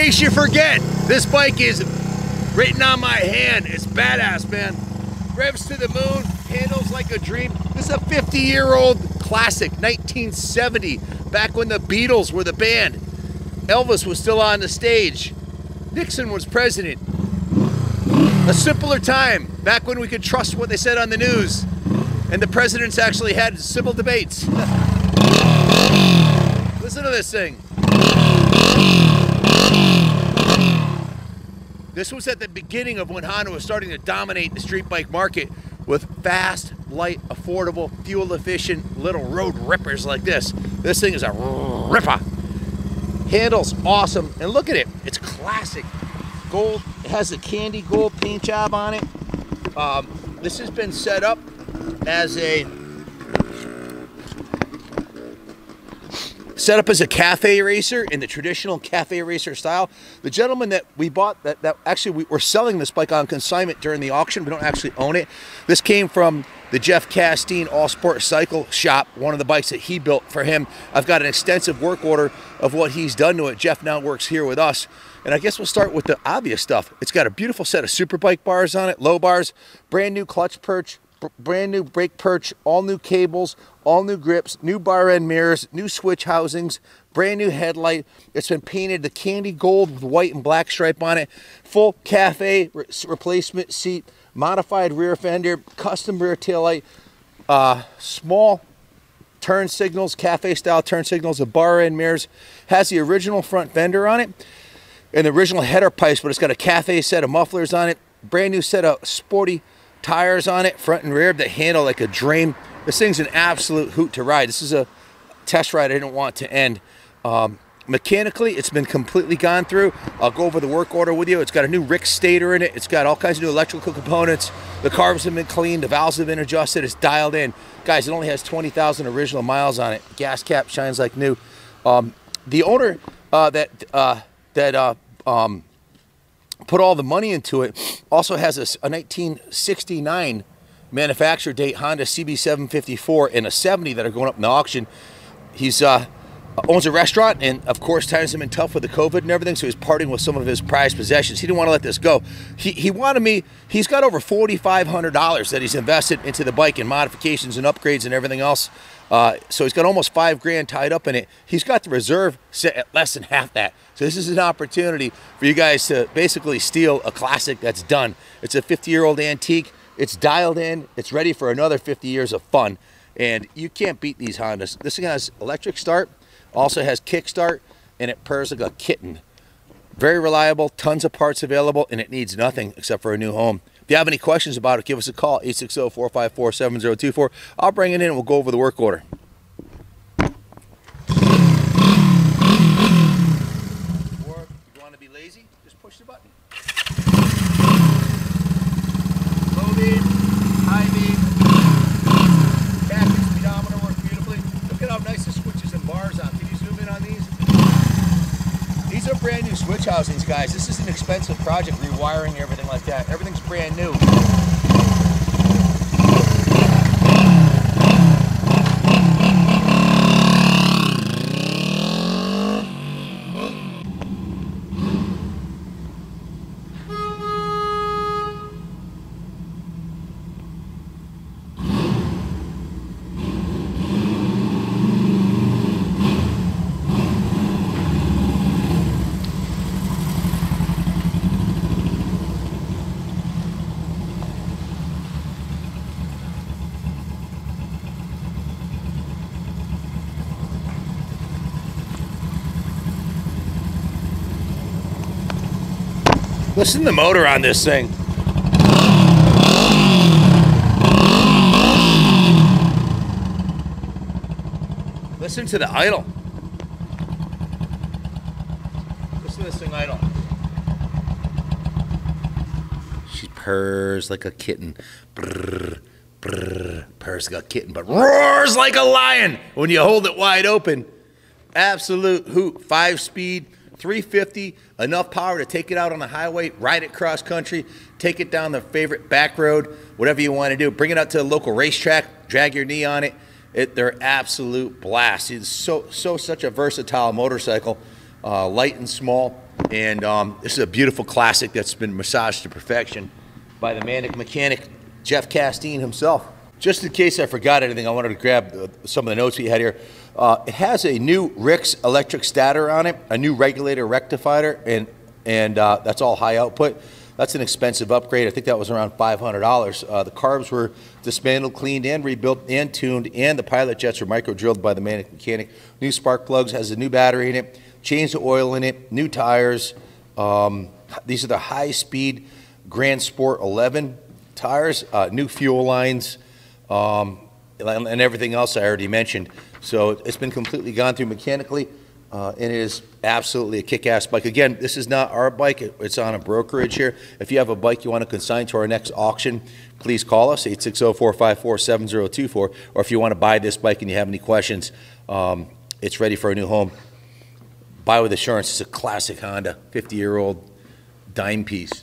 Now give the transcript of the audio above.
case you forget, this bike is written on my hand. It's badass, man. Revs to the moon, handles like a dream. This is a 50-year-old classic, 1970, back when the Beatles were the band. Elvis was still on the stage. Nixon was president. A simpler time, back when we could trust what they said on the news, and the presidents actually had civil debates. Listen to this thing. This was at the beginning of when Honda was starting to dominate the street bike market with fast, light, affordable, fuel-efficient little road rippers like this. This thing is a ripper. Handles awesome, and look at it. It's classic. Gold. It has a candy gold paint job on it. This has been set up as a cafe racer in the traditional cafe racer style. The gentleman that we bought, that actually we're selling this bike on consignment during the auction. We don't actually own it. This came from the Jeff Castine All Sport Cycle Shop, one of the bikes that he built for him. I've got an extensive work order of what he's done to it. Jeff now works here with us. And I guess we'll start with the obvious stuff. It's got a beautiful set of Superbike bars on it, low bars, brand new clutch perch, brand new brake perch, all new cables, all new grips, new bar end mirrors, new switch housings, brand new headlight. It's been painted the candy gold with white and black stripe on it. Full cafe replacement seat, modified rear fender, custom rear taillight, small turn signals, cafe style turn signals, the bar end mirrors. Has the original front fender on it and the original header pipes, but it's got a cafe set of mufflers on it, brand new set of sporty tires on it, front and rear, that handle like a dream. This thing's an absolute hoot to ride. This is a test ride I didn't want to end. Mechanically, it's been completely gone through. I'll go over the work order with you. It's got a new Rick stator in it. It's got all kinds of new electrical components. The carbs have been cleaned. The valves have been adjusted. It's dialed in. Guys, it only has 20,000 original miles on it. Gas cap shines like new. The owner put all the money into it also has a 1969 manufacture date Honda CB350 and a 70 that are going up in the auction. He's owns a restaurant, and of course times have been tough with the COVID and everything, so he's parting with some of his prized possessions. He didn't want to let this go. He wanted me. He's got over $4,500 that he's invested into the bike and modifications and upgrades and everything else. So he's got almost $5 grand tied up in it. He's got the reserve set at less than half that. So this is an opportunity for you guys to basically steal a classic that's done. It's a 50-year-old antique. It's dialed in. It's ready for another 50 years of fun. And you can't beat these Hondas. This thing has electric start, also has kick start, and it purrs like a kitten. Very reliable, tons of parts available, and it needs nothing except for a new home. If you have any questions about it, give us a call, 860-454-7024. I'll bring it in and we'll go over the work order. Or if you want to be lazy, just push the button. Low beam, high beam, casting speedometer works beautifully. Look at how nice the switches and bars are. Can you zoom in on these? These are brand new switch housings, guys. This is an expensive project, rewiring everything like that. Everything's brand new. Listen to the motor on this thing. Listen to the idle. Listen to this thing idle. She purrs like a kitten. Brrr, brrr, purrs like a kitten, but roars like a lion when you hold it wide open. Absolute hoot. 5-speed. 350, enough power to take it out on the highway, ride it cross country, take it down the favorite back road, whatever you want to do. Bring it out to the local racetrack, drag your knee on it. They're absolute blast. It's such a versatile motorcycle. light and small. And this is a beautiful classic that's been massaged to perfection by the mechanic Jeff Castine himself. Just in case I forgot anything, I wanted to grab some of the notes we had here. It has a new Rix electric stator on it, a new regulator rectifier, and that's all high output. That's an expensive upgrade. I think that was around $500. The carbs were dismantled, cleaned, and rebuilt, and tuned, and the pilot jets were micro-drilled by the mechanic. New spark plugs, has a new battery in it, changed the oil in it, new tires. These are the high-speed Grand Sport 11 tires, new fuel lines, and everything else I already mentioned. So it's been completely gone through mechanically. And it is absolutely a kick-ass bike. Again, this is not our bike. It's on a brokerage here. If you have a bike you want to consign to our next auction, please call us, 860-454-7024. Or if you want to buy this bike and you have any questions, it's ready for a new home. Buy with assurance. It's a classic Honda, 50-year-old dime piece.